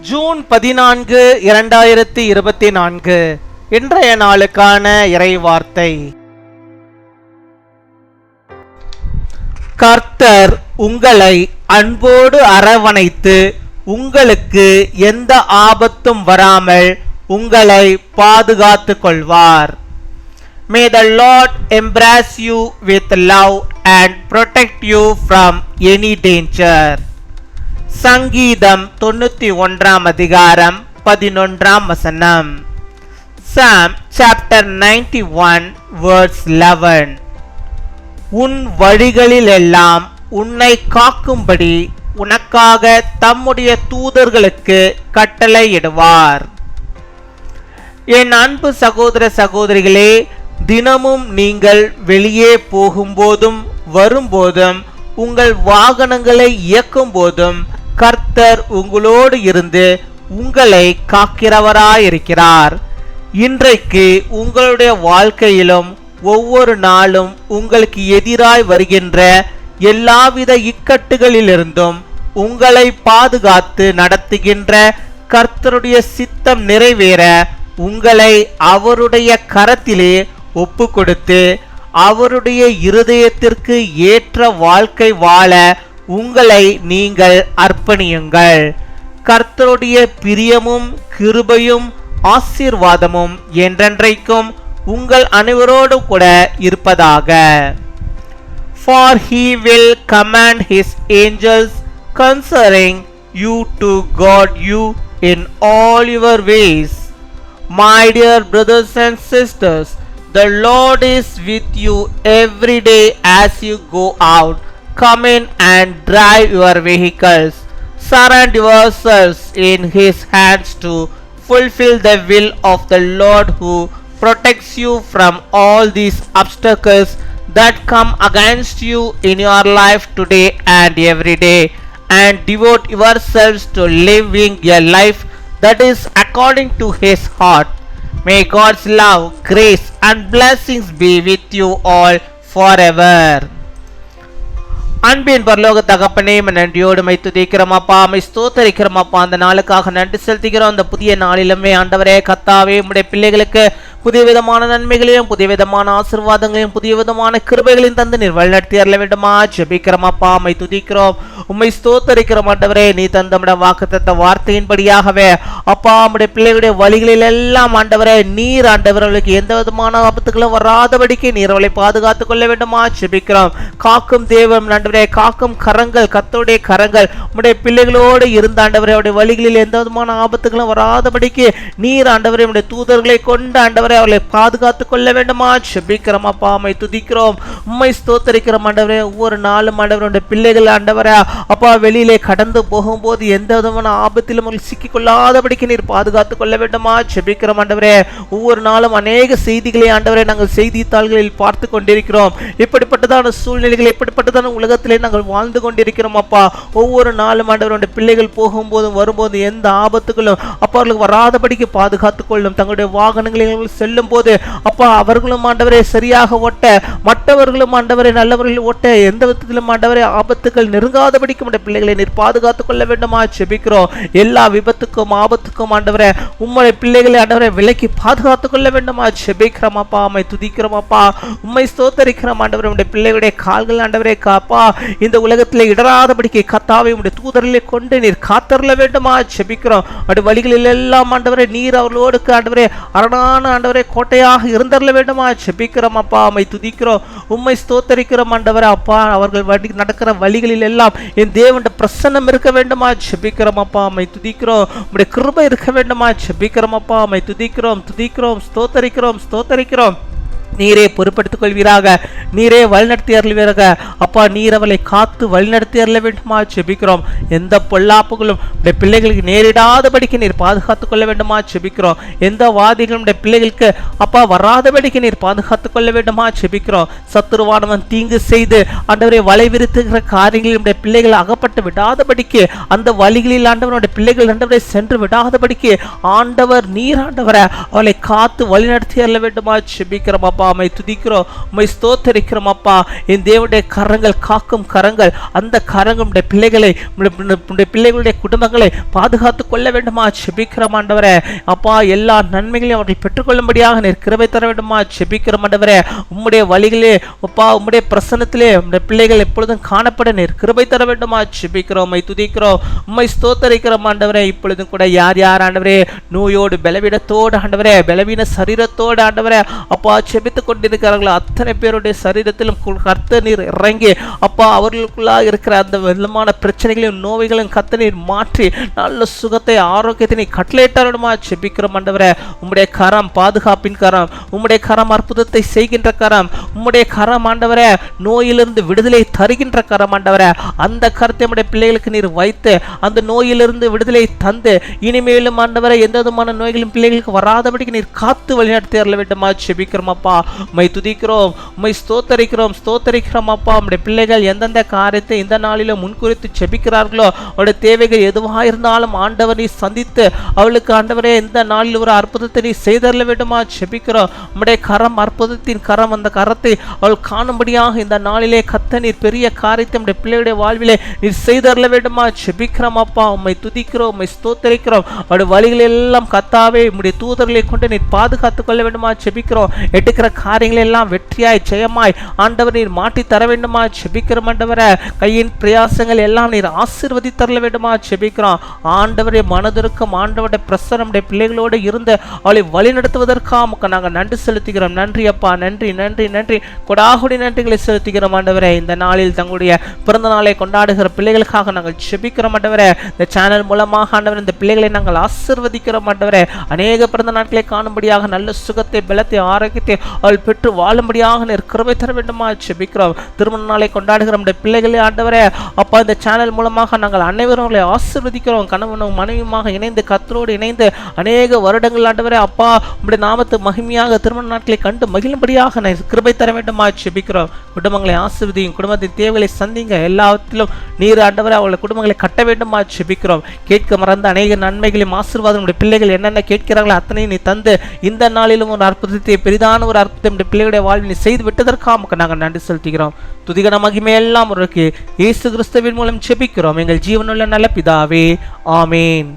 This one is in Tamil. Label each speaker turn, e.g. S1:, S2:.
S1: ஜூன் 14, 2024 இன்றைய நாளுக்கான இறைவார்த்தை. கர்த்தர் உங்களை அன்போடு அரவணைத்து உங்களுக்கு எந்த ஆபத்தும் வராமல் உங்களை பாதுகாத்துக் கொள்வார். May the Lord embrace you with love and protect you from any danger. சங்கீதம் 91 அதிகாரம் 11 வசனம். Psalm chapter 91 verse 11. உன் வழிகளிலெல்லாம் உன்னை காக்கும்படி உனக்காக தம்முடைய தூதர்களுக்கு கட்டளையிடுவார். என் அன்பு சகோதர சகோதரிகளே, தினமும் நீங்கள் வெளியே போகும்போதும் வரும்போதும் உங்கள் வாகனங்களை இயக்கும் போதும் கர்த்தர் உங்களோடு இருந்து உங்களை காக்கிறவராயிருக்கிறார். இன்றைக்கு உங்களுடைய வாழ்க்கையிலும் ஒவ்வொரு நாளும் உங்களுக்கு எதிராய் வருகின்ற எல்லாவித இக்கட்டுகளிலிருந்தும் உங்களை பாதுகாத்து நடத்துகின்ற கர்த்தருடைய சித்தம் நிறைவேற உங்களை அவருடைய கரத்திலே ஒப்பு கொடுத்து அவருடைய இருதயத்திற்கு ஏற்ற வாழ்க்கை வாழ உங்களை நீங்கள் அர்ப்பணியுங்கள். கர்த்தருடைய பிரியமும் கிருபையும் ஆசீர்வாதமும் என்றென்றைக்கும் உங்கள் அனைவரோடு கூட இருப்பதாக. For he will command his angels concerning you to guard you in all your ways. My dear brothers and sisters, the Lord is with you every day as you go out, come in and drive your vehicles. Surrender yourselves in his hands to fulfill the will of the Lord who protects you from all these obstacles that come against you in your life today and every day, and devote yourselves to living a life that is according to his heart. May God's love, grace and blessings be with you all forever. அன்பின் பரலோக தகப்பனே, நன்றியோடு மை துதிக்கிறோம் அப்பா, மை ஸ்தோத்தரிக்கிறோம் அப்பா. அந்த நாளுக்காக நன்றி செலுத்துகிறோம். அந்த புதிய நாளிலுமே ஆண்டவரே கர்த்தாவே, உம்முடைய பிள்ளைகளுக்கு புதிய விதமான நன்மைகளையும் புதிய விதமான ஆசீர்வாதங்களையும் புதிய விதமான கிருபைகளையும் தந்து நீர் வழிநடத்தி அருள வேண்டுமா ஜெபிக்கிறோம் அப்பா. மை துதிக்கிறோம், உம்மை ஸ்தோத்தரிக்கிறோம் ஆண்டவரே. நீ தந்த வாக்குத்தத்த வார்த்தையின்படியாகவே அப்பா, உம்முடைய பிள்ளைகளுடைய வழிகளில் எல்லாம் ஆண்டவரே நீர் ஆண்டவர்களுக்கு எந்த விதமான ஆபத்துகளும் வராதபடிக்கு நீர் அவளை பாதுகாத்துக் கொள்ள வேண்டுமா ஜெபிக்கிறோம். காக்கும் தேவன் ஆண்டவரே, காக்கும் கரங்கள் கர்த்தருடைய கரங்கள் உம்முடைய பிள்ளைகளோடு இருந்த ஆண்டவரே அவருடைய வழிகளில் எந்த விதமான ஆபத்துகளும் வராதபடிக்கு நீர் ஆண்டவரே உம்முடைய தூதர்களை கொண்டு ஆண்டவரே அவளை பாதுகாத்துக் கொள்ள வேண்டுமா ஜெபிக்கிறோம் அப்பா. உம்மை துதிக்கிறோம், உம்மை ஸ்தோத்தரிக்கிறோம் ஆண்டவரே. ஒவ்வொரு நாளும் ஆண்டவருடைய பிள்ளைகள் ஆண்டவரே அப்பா வெளியிலே கடந்து போகும்போது எந்த விதமான ஆபத்திலும் அவர்கள் சிக்கிக்கொள்ளாதபடிக்கு நீர் பாதுகாத்துக் கொள்ள வேண்டுமா ஜெபிக்கிறோம் ஆண்டவரே. ஒவ்வொரு நாளும் அநேக செய்திகளை ஆண்டவரே நாங்கள் செய்தித்தாள்களில் பார்த்து கொண்டிருக்கிறோம். இப்படிப்பட்டதான சூழ்நிலைகள், இப்படிப்பட்டதான உலகத்திலே நாங்கள் வாழ்ந்து கொண்டிருக்கிறோம் அப்பா. ஒவ்வொரு நாளும் ஆண்டவருடைய பிள்ளைகள் போகும்போதும் வரும்போது எந்த ஆபத்துகளும் அப்பா அவர்களுக்கு வராதபடிக்கு பாதுகாத்துக் கொள்ளும். தங்களுடைய வாகனங்களில் செல்லும் போது அப்பா அவர்களும் ஆண்டவரே சரியாக ஓட்ட, மற்றவர்களும் ஆண்டவரே நல்லவர்கள் ஓட்ட எந்த விதத்திலும் ஆண்டவரே ஆபத்துகள் நெருங்காதபடிக்கு உம்முடைய பிள்ளைகளை நீர் பாதுகாத்துக் கொள்ள வேண்டுமா ஜெபிக்கிறோம். எல்லா விபத்துக்கும் ஆபத்துக்கும் ஆண்டவரே உம்முடைய பிள்ளைகளை ஆண்டவரே விலக்கி பாதுகாத்துக் கொள்ள வேண்டுமா ஜெபிக்கிறோம் அப்பா. உம்மை துதிக்கிறோம் அப்பா, உம்மை ஸ்தோத்தரிக்கிறோம் ஆண்டவரே. உம்முடைய பிள்ளைகளுடைய கால்கள் ஆண்டவரே காப்பா இந்த உலகத்திலே இடராதபடிக்கு கர்த்தாவே உம்முடைய தூதர்களை கொண்டு நீர் காத்தருள வேண்டுமா ஜெபிக்கிறோம். அப்படி வழிகளில் எல்லாம் ஆண்டவரே நீர் அவர்களோடு ஆண்டவரே அரணான ஆண்டவரே கோட்டையாக இருந்தருள வேண்டுமா ஜெபிக்கிறோம் அப்பா. உம்மை துதிக்கிறோம், உம்மை ஸ்தோத்தரிக்கிறோம் ஆண்டவரே அப்பா. அவர்கள் நடக்கிற வழிகளில் எல்லாம் என் தேவனுடைய பிரசன்னம் இருக்க வேண்டுமா ஜெபிக்கிறோம் அப்பா. உம்மை துதிக்கிறோம், உம்முடைய கிருபை இருக்க வேண்டுமா ஜெபிக்கிறோம் அப்பா. உம்மை துதிக்கிறோம், துதிக்கிறோம், ஸ்தோத்தரிக்கிறோம், ஸ்தோத்தரிக்கிறோம். நீரே பொறுப்படுத்திக் கொள்வீராக, நீரே வழிநடத்தி அருள்வீராக அப்பா. நீர் அவளை காத்து வழிநடத்தி அருள வேண்டுமா ஜெபிக்கிறோம். எந்த பொல்லாப்புகளும் பிள்ளைகளுக்கு நேரிடாதபடிக்கு நீர் பாதுகாத்துக் கொள்ள வேண்டுமா ஜெபிக்கிறோம். எந்த வாதிகளும் பிள்ளைகளுக்கு அப்பா வராதபடிக்கு நீர் பாதுகாத்துக் கொள்ள வேண்டுமா ஜெபிக்கிறோம். சத்துருவானவன் தீங்கு செய்து ஆண்டவரை வலை விரித்துகிற காரியங்களில் பிள்ளைகள் அகப்பட்டு விடாதபடிக்கு, அந்த வழிகளில் ஆண்டவருடைய பிள்ளைகள் ஆண்டவரை சென்று விடாதபடிக்கு ஆண்டவர் நீர் ஆண்டவரை அவளை காத்து வழிநடத்தி அருள வேண்டுமா ஜெபிக்கிறோம். அப்பா, உம்மை துதிக்கிறோம், உம்மை ஸ்தோத்தரிக்கிறோம் அப்பா. என் தேவனுடைய கரங்கள் காக்கும் கரங்கள், அந்த கரங்கள் உடைய பிள்ளைகளை, உடைய பிள்ளைகளுடைய குடும்பங்களை பாதுகாத்து கொள்ள வேண்டுமா செபிக்கிறோம் ஆண்டவரே. அப்பா, எல்லா நன்மைகளையும் அவர்கள் பெற்றுக்கொள்ளும்படியாக நீர் கிருபை தர வேண்டுமா செபிக்கிறோம் ஆண்டவரே. உம்முடைய வழிகளே அப்பா, உம்முடைய பிரசன்னத்திலே உம்முடைய பிள்ளைகள் எப்பொழுதும் காணப்பட நீர் கிருபை தர வேண்டுமா செபிக்கிறோம். உம்மை துதிக்கிறோம், உம்மை ஸ்தோத்தரிக்கிறோம் ஆண்டவரே. இப்பொழுதும் கூட யார் யார் ஆண்டவரே நோயோடு பலவீனத்தோடு ஆண்டவரே, பலவீன சரீரத்தோடு ஆண்டவரே அப்பா செபித்துக் கொண்டிருக்கிறார்களோ அத்தனை பேருடைய சரீரத்திலும் கர்த்தர் நீர் இறங்கி அப்பா அவர்களுக்குள்ளாக இருக்கிற அந்த விதமான பிரச்சனைகளையும் நோய்களையும் கர்த்தர் நீர் மாற்றி நல்ல சுகத்தை ஆரோக்கியத்தை நீ கட்டளையிட்டாருமா செபிக்கிறோம் ஆண்டவரே. உம்முடைய கரம் பாதுகாப்பின் கரம், உம்முடைய கரம் அற்புதத்தை செய்கின்ற கரம், உம்முடைய கரம் ஆண்டவரே நோயிலிருந்து விடுதலை தருகின்ற கரம் ஆண்டவரே. அந்த கருத்தை நம்முடைய பிள்ளைகளுக்கு நீர் வைத்து அந்த நோயிலிருந்து விடுதலை தந்து இனிமேலும் ஆண்டவரே எந்த விதமான நோய்களும் பிள்ளைகளுக்கு வராதபடிக்கு நீர் காத்து வழிநடத்தி அருள வேண்டுமா செபிக்கிறோம் அப்பா. உம்மை துதிக்கிறோம், உம்மை ஸ்தோத்தரிக்கிறோம் அப்பா. நம்முடைய பிள்ளைகள் எந்தெந்த காரியத்தை இந்த நாளிலும் முன்குறித்து செபிக்கிறார்களோ அவருடைய தேவைகள் எதுவாக இருந்தாலும் ஆண்டவர் நீ சந்தித்து அவளுக்கு ஆண்டவரே இந்த நாளில் ஒரு அற்புதத்தை நீ செய்தரல வேண்டுமா செபிக்கிறோம். நம்முடைய கரம் அற்புதத்தின் கரம், அந்த கரத்தை அவள் காணும்படியாக இந்த நாளிலே கர்த்தர் நீர் பெரிய காரியத்தை நம்முடைய பிள்ளையுடைய வாழ்விலே நீர் செய்தரல வேண்டுமா செபிக்கிறோம் அப்பா. உம்மை துதிக்கிறோம், உம்மை ஸ்தோத்தரிக்கிறோம். அவருடைய வழிகள் எல்லாம் கர்த்தாவே உம்முடைய தூதர்களை கொண்டு நீர் பாதுகாத்துக் கொள்ள வேண்டுமா செபிக்கிறோம். எடுக்கிற காரியங்கள் எல்லாம் வெற்றியாய் ஜெயமாய் ஆண்டவர் நீர் மாட்டி தர வேண்டுமா செபிக்கிறோம் ஆண்டவரே. கையின் பிரயாசங்கள் எல்லாம் நீர் ஆசீர்வதி தரல வேண்டுமா செபிக்கிறோம் ஆண்டவரே. மனதிற்கும் ஆண்டவருடைய பிரசன்னம் நம்முடைய பிள்ளைகளோடு இருந்து அவளை வழி நடத்துவதற்காக நாங்கள் நன்றி செலுத்துகிறோம். நன்றி அப்பா, நன்றி நன்றி நன்றி, கொடாகுடி நன்றிகளை செலுத்துகிறோம் ஆண்டவரே. இந்த நாளில் தங்களுடைய பிறந்த நாளை கொண்டாடுகிற பிள்ளைகளுக்காக நாங்கள் செபிக்கிறோம் ஆண்டவரே. இந்த சேனல் மூலமாக ஆண்டவர் இந்த பிள்ளைகளை நாங்கள் ஆசீர்வதிக்கிறோம் ஆண்டவரே. அநேக பிறந்த நாட்களை காணும்படியாக நல்ல சுகத்தை பலத்தை ஆரோக்கியத்தை அவள் பெற்று வாழும்படியாக நீர் கிருபை தர வேண்டுமா செபிக்கிறோம். திருமண நாளை கொண்டாடுகிற நம்முடைய பிள்ளைகளே ஆண்டவரே அப்பா, இந்த சேனல் மூலமாக நாங்கள் அனைவரும் அவர்களை ஆசீர்வதிக்கிறோம். கணவனும் மனைவியுமாக இணைந்து கர்த்தரோடு இணைந்து அநேக வருடங்கள் ஆண்டவரே அப்பா உம்முடைய நாமத்து மகிமையாக திருமண நாட்களை கண்டு மகிழும்படியாக நீர் கிருபை தர வேண்டுமா செபிக்கிறோம். குடும்பங்களை ஆசீர்வதியும், குடும்பத்தின் தேவைகளை சந்திங்க, எல்லாத்திலும் நீர் ஆண்டவரே அவர்களுடைய குடும்பங்களை கட்ட வேண்டுமா செபிக்கிறோம். கேட்க மறந்த அநேக நன்மைகளையும் ஆசீர்வாதம் நம்முடைய பிள்ளைகள் என்னென்ன கேட்கிறார்களோ அத்தனையும் நீ தந்து இந்த நாளிலும் ஒரு அற்புதத்தை, பெரிதான ஒரு அற்புதம் நம்முடைய பிள்ளைகளுடைய வாழ்வில் நீ செய்து விட்டதற்காக நாங்கள் நன்றி செலுத்துகிறோம். துதிகன மகிமை எல்லாம் உனக்கு இயேசு கிறிஸ்துவின் மூலம் செபிக்கிறோம் எங்கள் ஜீவனுள்ள நல்ல பிதாவே, ஆமேன்.